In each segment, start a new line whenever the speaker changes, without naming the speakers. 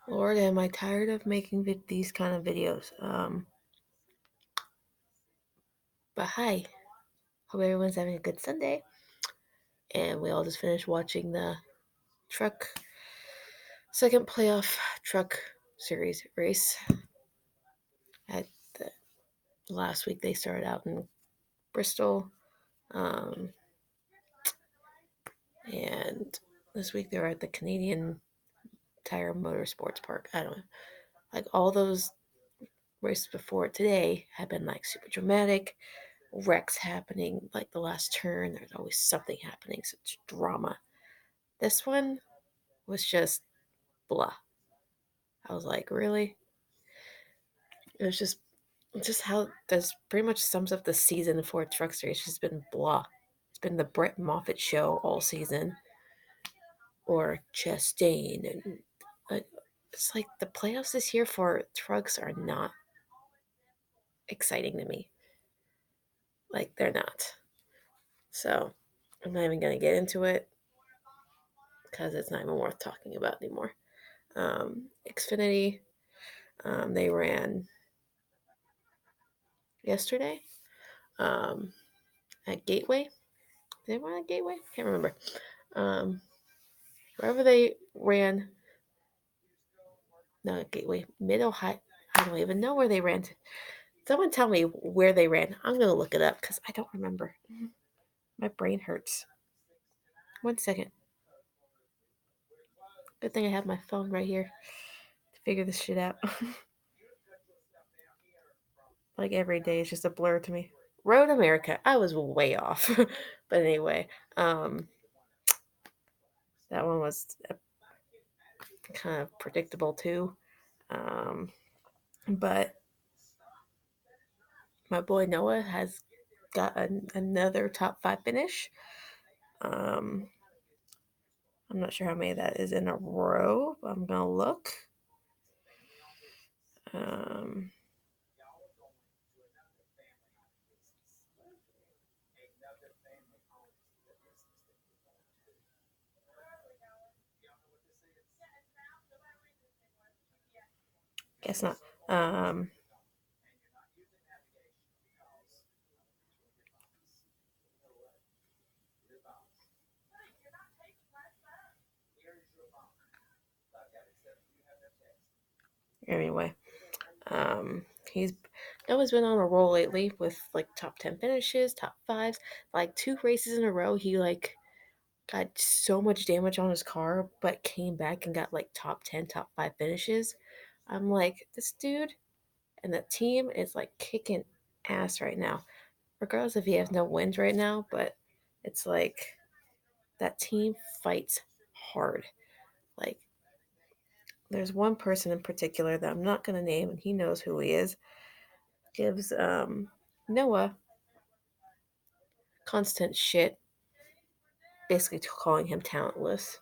Lord, am I tired of making these kind of videos. But hi, hope everyone's having a good Sunday. And we all just finished watching the truck second playoff truck series race. At the last week they started out in Bristol, and this week they were at the Canadian Tire Motorsports Park. I don't know, like all those races before today have been like super dramatic. Wrecks happening, like the last turn. There's always something happening, such drama. This one was just blah. I was like, really? It was just how this pretty much sums up the season for Truck Series. It's just been blah. It's been the Brett Moffitt show all season, or Chastain, and uh, it's like the playoffs this year for trucks are not exciting to me. Like they're not. So I'm not even gonna get into it because it's not even worth talking about anymore. Xfinity, they ran yesterday um, at Gateway. Did they run at Gateway? Can't remember. Um, wherever they ran, no, Gateway, Mid Ohio. I don't even know where they ran. Someone tell me where they ran. I'm going to look it up because I don't remember. My brain hurts. 1 second. Good thing I have my phone right here to figure this shit out. Like every day is just a blur to me. Road America. I was way off. But anyway, that one was kind of predictable too. Um, but my boy Noah has got another top five finish. Um, I'm not sure how many that is in a row. But I'm gonna look. Um, guess not. Um, anyway, he's Noah's been on a roll lately with like top 10 finishes, top fives, like two races in a row. He like got so much damage on his car, but came back and got like top 10, top five finishes. I'm like, this dude and the team is like kicking ass right now, regardless if he has no wins right now. But it's like that team fights hard. Like, there's one person in particular that I'm not going to name, and he knows who he is. Gives Noah constant shit, basically calling him talentless.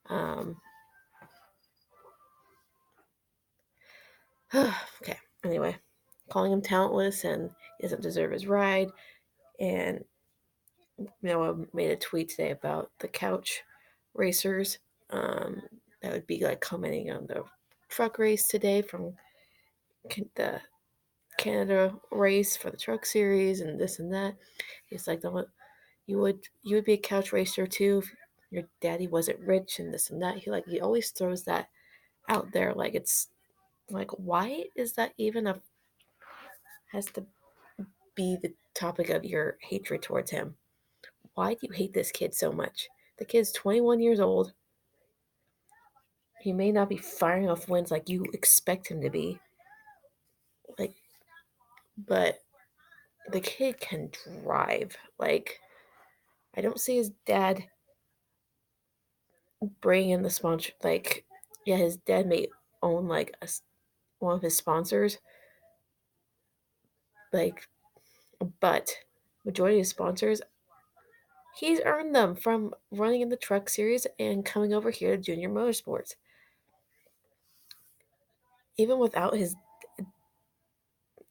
Um, okay, anyway, calling him talentless and he doesn't deserve his ride. And Noah made a tweet today about the couch racers. That would be like commenting on the truck race today from the Canada race for the truck series and this and that. He's like, you would be a couch racer too if your daddy wasn't rich and this and that. He always throws that out there like it's like, why is that even a has to be the topic of your hatred towards him? Why do you hate this kid so much? The kid's 21 years old. He may not be firing off wins like you expect him to be, like, but the kid can drive. Like, I don't see his dad bringing in the sponsor. Like, yeah, his dad may own like one of his sponsors, like, but majority of sponsors, he's earned them from running in the truck series and coming over here to Junior Motorsports. Even without his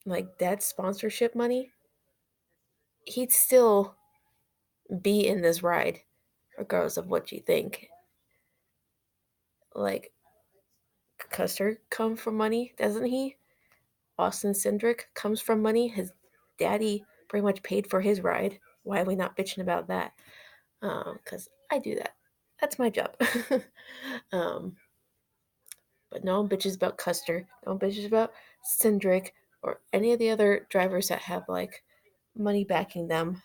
like dad's sponsorship money, he'd still be in this ride, regardless of what you think. Like, Custer come from money, doesn't he? Austin Cindric comes from money. His daddy pretty much paid for his ride. Why are we not bitching about that? Because I do that. That's my job. um, but no one bitches about Custer. No one bitches about Cindric or any of the other drivers that have like money backing them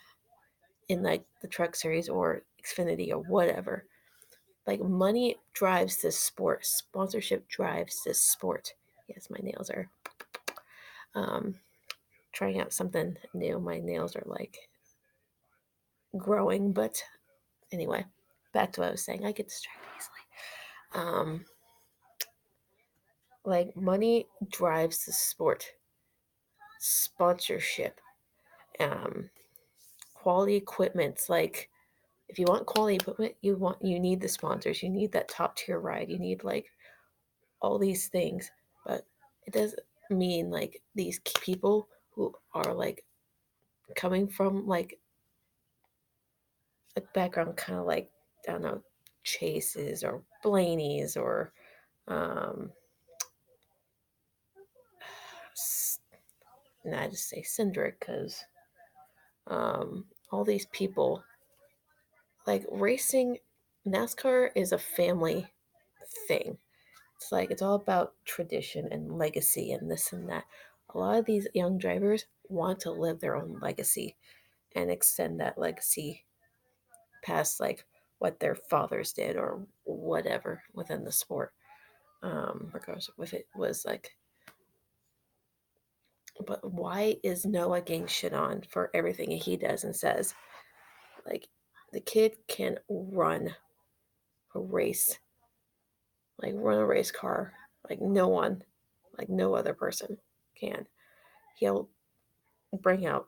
in like the Truck Series or Xfinity or whatever. Like money drives this sport. Sponsorship drives this sport. Yes, my nails are um, trying out something new. My nails are like growing, but anyway, back to what I was saying. I get distracted easily. Like money drives the sport. Sponsorship, um, quality equipment. Like if you want quality equipment, you need the sponsors. You need that top tier ride. You need like all these things, but it doesn't mean like these people who are like coming from like a background kind of like I don't know Chases or Blaney's or um, I just say Cindric because all these people like racing. NASCAR is a family thing. It's like it's all about tradition and legacy and this and that. A lot of these young drivers want to live their own legacy and extend that legacy past like what their fathers did or whatever within the sport. Regardless if it was like, but why is Noah getting shit on for everything he does and says? Like, the kid can run a race, like run a race car, like no one, like no other person can. He'll bring out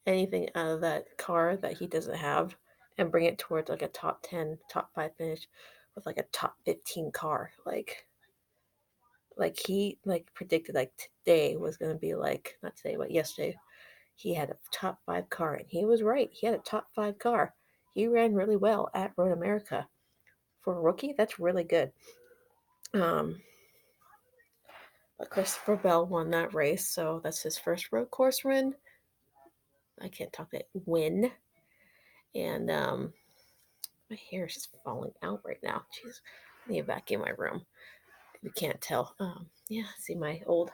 anything out of that car that he doesn't have and bring it towards like a top 10, top 5 finish with like a top 15 car. Like he like predicted like today was going to be like not today but yesterday he had a top 5 car and he was right. He had a top 5 car. He ran really well at Road America. For a rookie, that's really good. Um but Christopher Bell won that race, so that's his first road course win. I can't talk that win. And my hair is just falling out right now. Jeez, I need to vacuum my room. You can't tell. Yeah, see my old.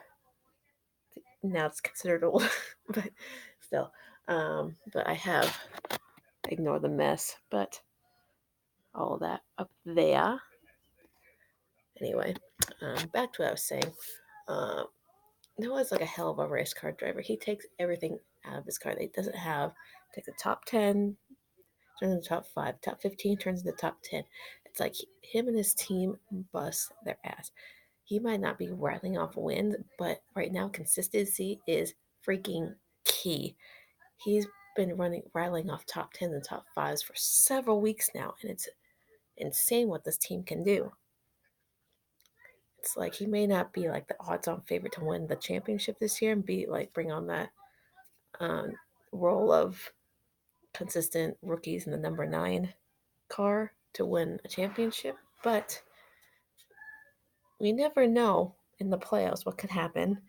Now it's considered old, but still. But I have ignore the mess, but all that up there. Anyway, back to what I was saying. Um, Noah's like a hell of a race car driver. He takes everything out of his car that he doesn't have. Takes the top 10, turns into top 5, top 15 turns into top 10. It's like him and his team bust their ass. He might not be rattling off wins, but right now consistency is freaking key. He's been rattling off top 10 and top 5s for several weeks now, and it's insane what this team can do. It's like he may not be like the odds-on favorite to win the championship this year and be like bring on that um, role of consistent rookies in the number 9 car to win a championship, but we never know in the playoffs what could happen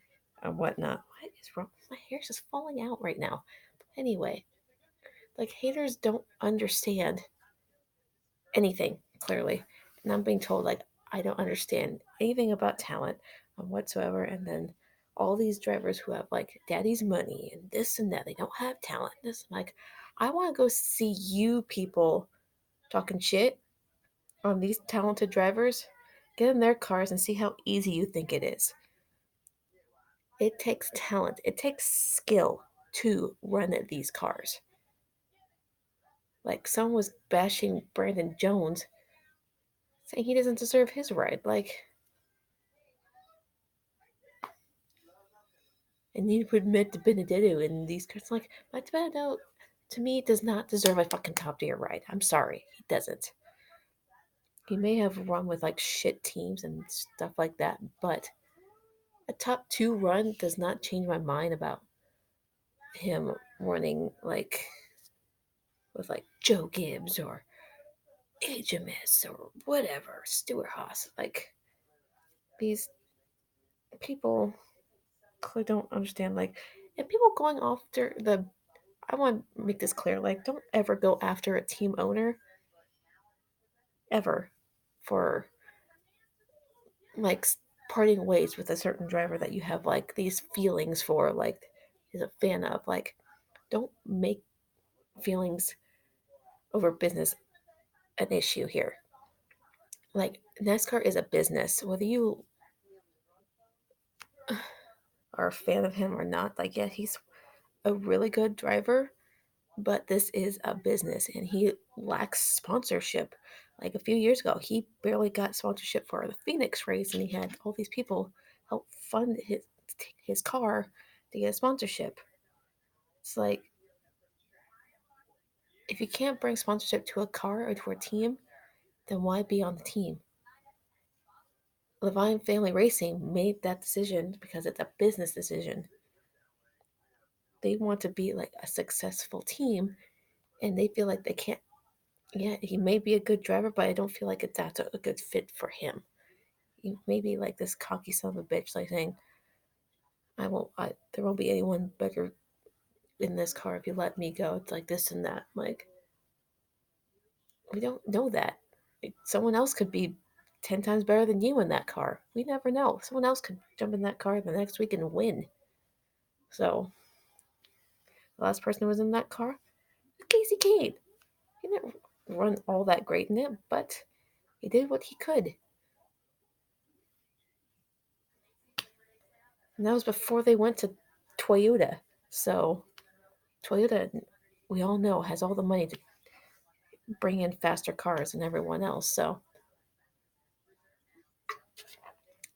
or whatnot. What is wrong? My hair's just falling out right now. Anyway, like haters don't understand anything clearly, and I'm being told like I don't understand anything about talent whatsoever, and then all these drivers who have like daddy's money and this and that, they don't have talent. This like, I want to go see you people talking shit on these talented drivers. Get in their cars and see how easy you think it is. It takes talent, it takes skill to run these cars. Like someone was bashing Brandon Jones, saying he doesn't deserve his ride. Like, and you would admit to Benedetto in these cars. Like, but Benedetto, to me, does not deserve a fucking top tier ride. I'm sorry, he doesn't. He may have run with like shit teams and stuff like that, but a top 2 run does not change my mind about him running like with like Joe Gibbs or HMS or whatever, Stuart Haas. Like, these people clearly don't understand. Like, and people going after the. I want to make this clear. Like, don't ever go after a team owner ever for like parting ways with a certain driver that you have like these feelings for, like is a fan of. Like, don't make feelings over business an issue here. Like, NASCAR is a business, whether you are a fan of him or not. Like, yeah, he's a really good driver, but this is a business and he lacks sponsorship. Like a few years ago, he barely got sponsorship for the Phoenix race, and he had all these people help fund his car to get a sponsorship. It's like, if you can't bring sponsorship to a car or to a team, then why be on the team? Levine Family Racing made that decision because it's a business decision. They want to be like a successful team, and they feel like they can't. Yeah, he may be a good driver, but I don't feel like that's a good fit for him. He may be like this cocky son of a bitch, like saying, "I won't. There won't be anyone better in this car if you let me go." It's like this and that. Like, we don't know that. Someone else could be 10 times better than you in that car. We never know. Someone else could jump in that car the next week and win. So, the last person who was in that car, Casey Kane. He didn't run all that great in it, but he did what he could. And that was before they went to Toyota. So, Toyota, we all know, has all the money to bring in faster cars than everyone else. So,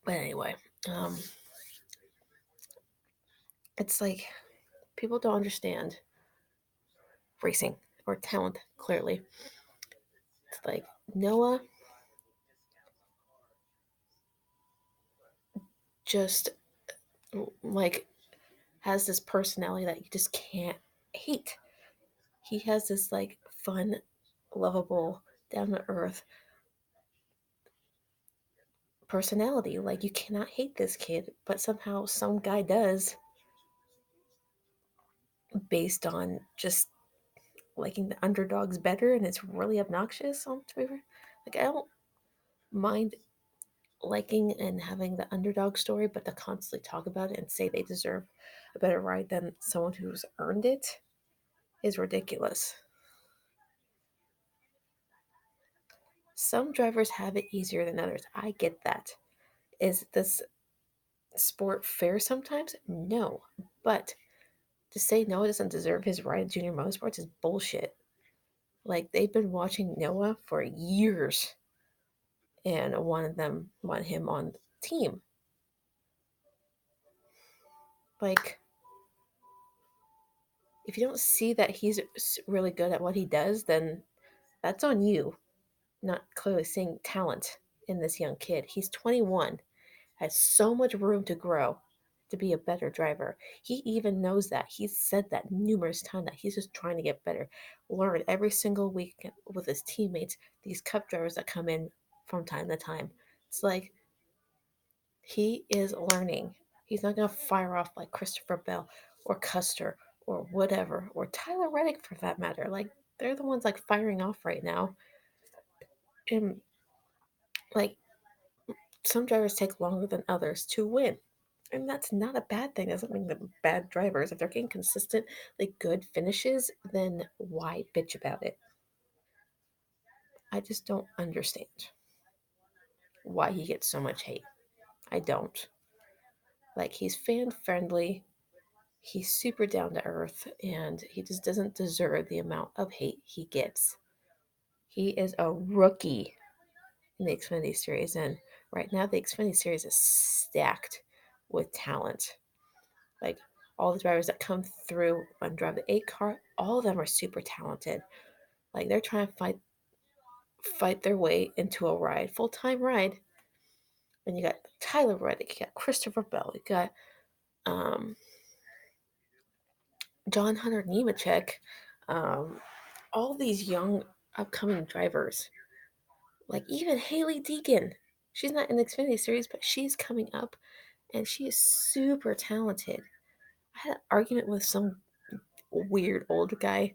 but anyway, um, it's like people don't understand racing or talent, clearly. It's like Noah just like has this personality that you just can't hate. He has this like fun, lovable, down to earth personality. Like, you cannot hate this kid, but somehow some guy does, based on just liking the underdogs better, and it's really obnoxious on Twitter. Like, I don't mind liking and having the underdog story, but to constantly talk about it and say they deserve a better ride than someone who's earned it is ridiculous. Some drivers have it easier than others. I get that. Is this sport fair sometimes? No. But to say Noah doesn't deserve his ride at Junior Motorsports is bullshit. Like, they've been watching Noah for years and want him on the team. Like, if you don't see that he's really good at what he does, then that's on you. Not clearly seeing talent in this young kid. He's 21, has so much room to grow to be a better driver. He even knows that. He's said that numerous times, that he's just trying to get better. Learn every single week with his teammates, these cup drivers that come in from time to time. It's like he is learning. He's not going to fire off like Christopher Bell or Custer or whatever, or Tyler Reddick for that matter. Like, they're the ones like firing off right now. And like, some drivers take longer than others to win. And that's not a bad thing. It doesn't mean they're bad drivers. If they're getting consistently good finishes, then why bitch about it? I just don't understand why he gets so much hate. I don't. Like, he's fan friendly, he's super down to earth, and he just doesn't deserve the amount of hate he gets. He is a rookie in the Xfinity Series, and right now the Xfinity Series is stacked with talent. Like, all the drivers that come through and drive the 8 car, all of them are super talented. Like, they're trying to fight their way into a ride, full time ride. And you got Tyler Reddick, you got Christopher Bell, you got um, John Hunter Nemechek, um, all these young upcoming drivers. Like, even Haley Deegan, She's not in the Xfinity series, but she's coming up, and she is super talented. I had an argument with some weird old guy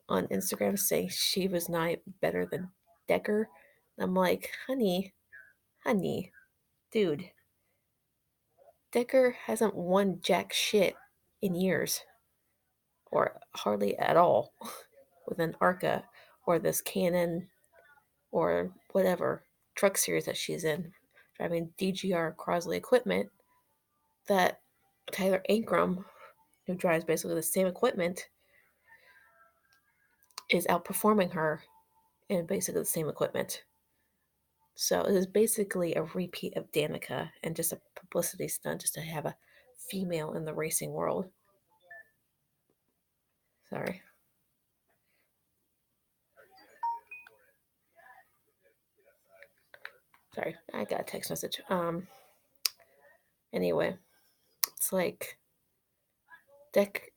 on Instagram saying she was not better than Decker. I'm like, honey, dude, Decker hasn't won jack shit in years, or hardly at all, with an ARCA or this Canon or whatever truck series that she's in, driving DGR Crosley equipment that Tyler Ankrum, who drives basically the same equipment, is outperforming her in basically the same equipment. So it is basically a repeat of Danica and just a publicity stunt just to have a female in the racing world. Sorry. Sorry, I got a text message. Anyway, it's like Deck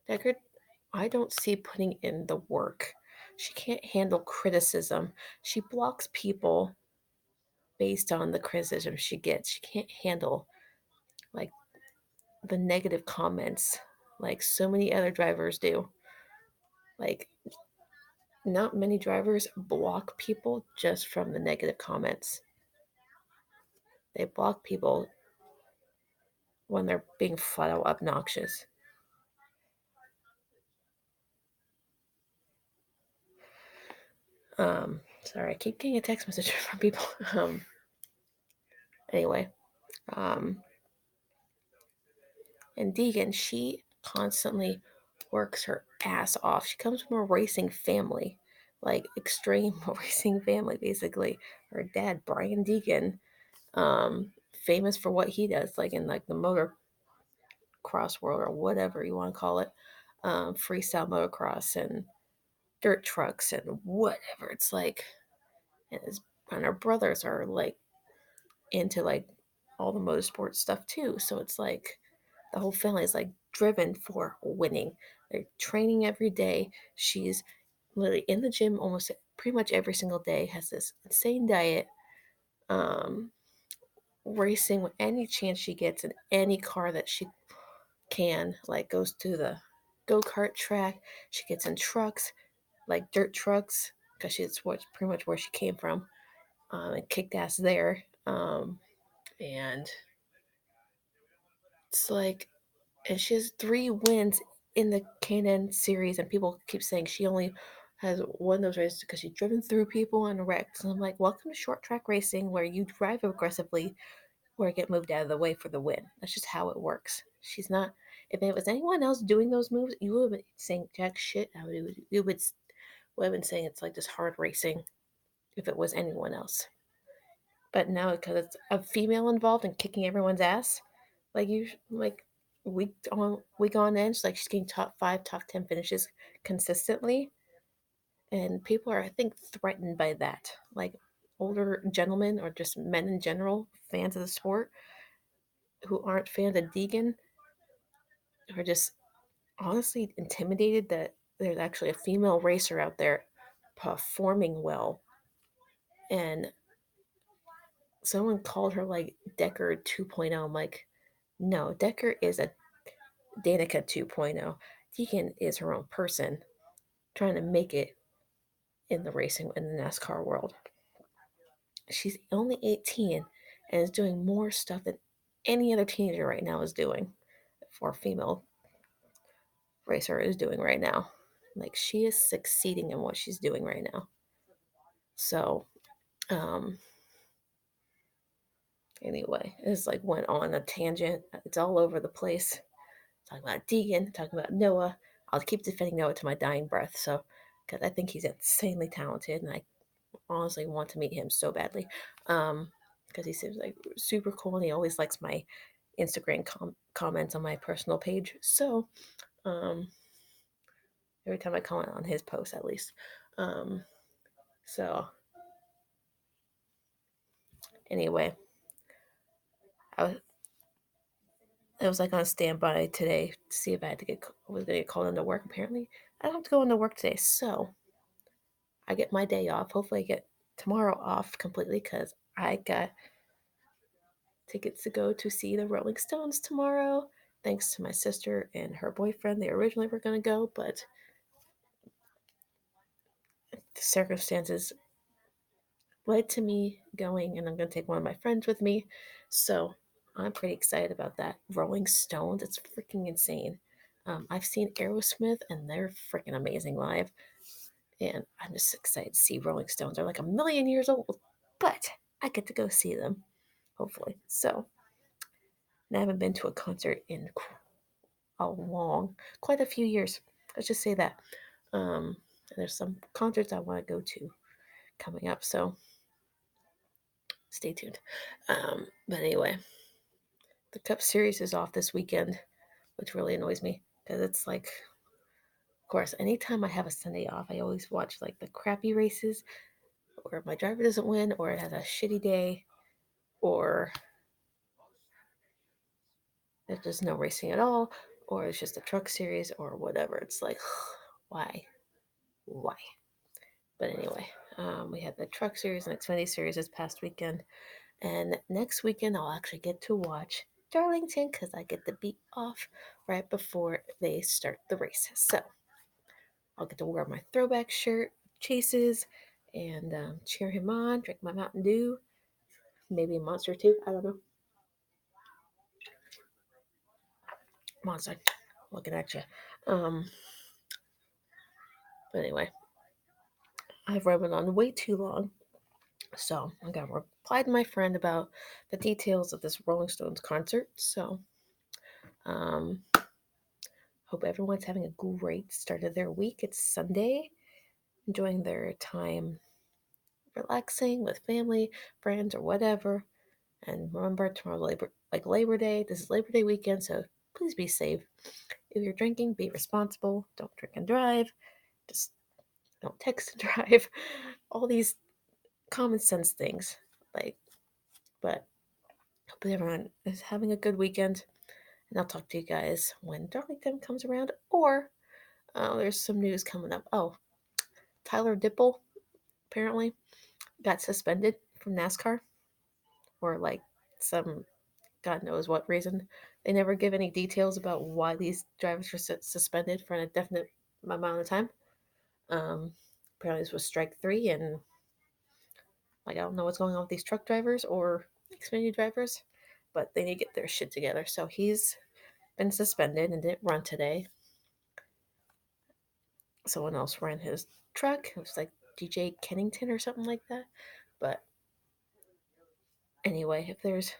Deckard, I don't see putting in the work. She can't handle criticism. She blocks people based on the criticism she gets. She can't handle like the negative comments like so many other drivers do. Like not many drivers block people just from the negative comments. They block people when they're being flat out obnoxious. Sorry, I keep getting a text message from people. Anyway, um, and Deegan, she constantly works her ass off. She comes from a racing family, like extreme racing family, basically. Her dad, Brian Deegan, famous for what he does, like in like the motocross world or whatever you want to call it, freestyle motocross and dirt trucks and whatever. It's like, and his and her brothers are like into like all the motorsport stuff too. So it's like the whole family is like driven for winning. They're training every day. She's literally in the gym almost pretty much every single day, has this insane diet, um, racing with any chance she gets in any car that she can, like goes to the go-kart track. She gets in trucks, like dirt trucks, because she's pretty much where she came from, and kicked ass there. And it's like, and she has 3 wins in the K&N series, and people keep saying she only has won those races because she's driven through people and wrecked. So I'm like, welcome to short track racing, where you drive aggressively or get moved out of the way for the win. That's just how it works. She's not. If it was anyone else doing those moves, you would have been saying jack shit. Would have been saying it's like just hard racing if it was anyone else. But now because it's a female involved and kicking everyone's ass, like you like week on end, like she's getting top 5, top 10 finishes consistently, and people are I think threatened by that. Like older gentlemen or just men in general, fans of the sport who aren't fans of Deegan, are just honestly intimidated that there's actually a female racer out there performing well. And someone called her like Decker 2.0. I'm like, no, Decker is a Danica 2.0. Deegan is her own person trying to make it in the racing in the NASCAR world. She's only 18 and is doing more stuff than any other teenager right now is doing, for a female racer is doing right now. Like she is succeeding in what she's doing right now. So, um, anyway, it's like went on a tangent. It's all over the place. Talking about Deegan, talking about Noah. I'll keep defending Noah to my dying breath. So, because I think he's insanely talented, and I honestly want to meet him so badly. Because he seems like super cool, and he always likes my Instagram comments on my personal page. So, um, every time I comment on his post, at least. Um, so anyway, I was like on standby today to see if I had to was gonna get called into work. Apparently, I don't have to go into work today, so I get my day off. Hopefully, I get tomorrow off completely because I got tickets to go to see the Rolling Stones tomorrow. Thanks to my sister and her boyfriend. They originally were going to go, but the circumstances led to me going, and I'm going to take one of my friends with me. So I'm pretty excited about that. Rolling Stones, it's freaking insane. I've seen Aerosmith, and they're freaking amazing live. And I'm just excited to see Rolling Stones. They're like a million years old, but I get to go see them, hopefully. So, and I haven't been to a concert in quite a few years. Let's just say that. And there's some concerts I want to go to coming up, so stay tuned. But anyway, the Cup Series is off this weekend, which really annoys me because it's like, of course, anytime I have a Sunday off, I always watch like the crappy races, or my driver doesn't win, or it has a shitty day, or there's just no racing at all, or it's just a truck series, or whatever. It's like, why? Why? But anyway, we had the truck series and Xfinity series this past weekend. And next weekend, I'll actually get to watch Darlington because I get the beat off right before they start the race. So I'll get to wear my throwback shirt, chases, and cheer him on, drink my Mountain Dew, maybe a monster too. I don't know. Monster, looking at you. Um, but anyway, I've run on way too long. So I'm gonna reply to my friend about the details of this Rolling Stones concert. So um, hope everyone's having a great start of their week. It's Sunday, enjoying their time relaxing with family, friends, or whatever. And remember, tomorrow Labor Day. This is Labor Day weekend, so please be safe. If you're drinking, be responsible. Don't drink and drive. Just don't text and drive. All these common sense things. Like, but hope everyone is having a good weekend. And I'll talk to you guys when Darlington comes around. Or there's some news coming up. Oh, Tyler Dipple apparently got suspended from NASCAR for like some God knows what reason. They never give any details about why these drivers were suspended for an indefinite amount of time. Um, Apparently, this was strike three, and like I don't know what's going on with these truck drivers or Xfinity drivers, but they need to get their shit together. So he's been suspended and didn't run today. Someone else ran his truck. It was like DJ Kennington or something like that. But anyway, if there's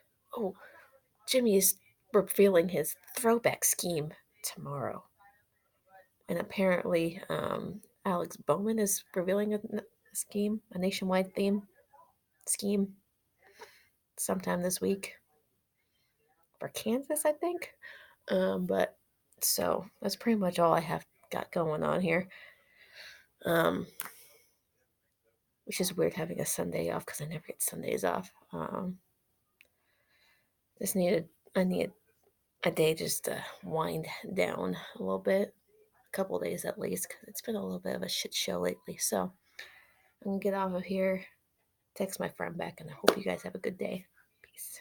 Jimmy is revealing his throwback scheme tomorrow. And apparently, Alex Bowman is revealing a scheme, a nationwide scheme, sometime this week for Kansas, I think. But so that's pretty much all I have got going on here. Um, which is weird having a Sunday off because I never get Sundays off. Just needed I need a day just to wind down a little bit, a couple days at least, because it's been a little bit of a shit show lately. So I'm gonna get off of here, text my friend back, and I hope you guys have a good day. Peace.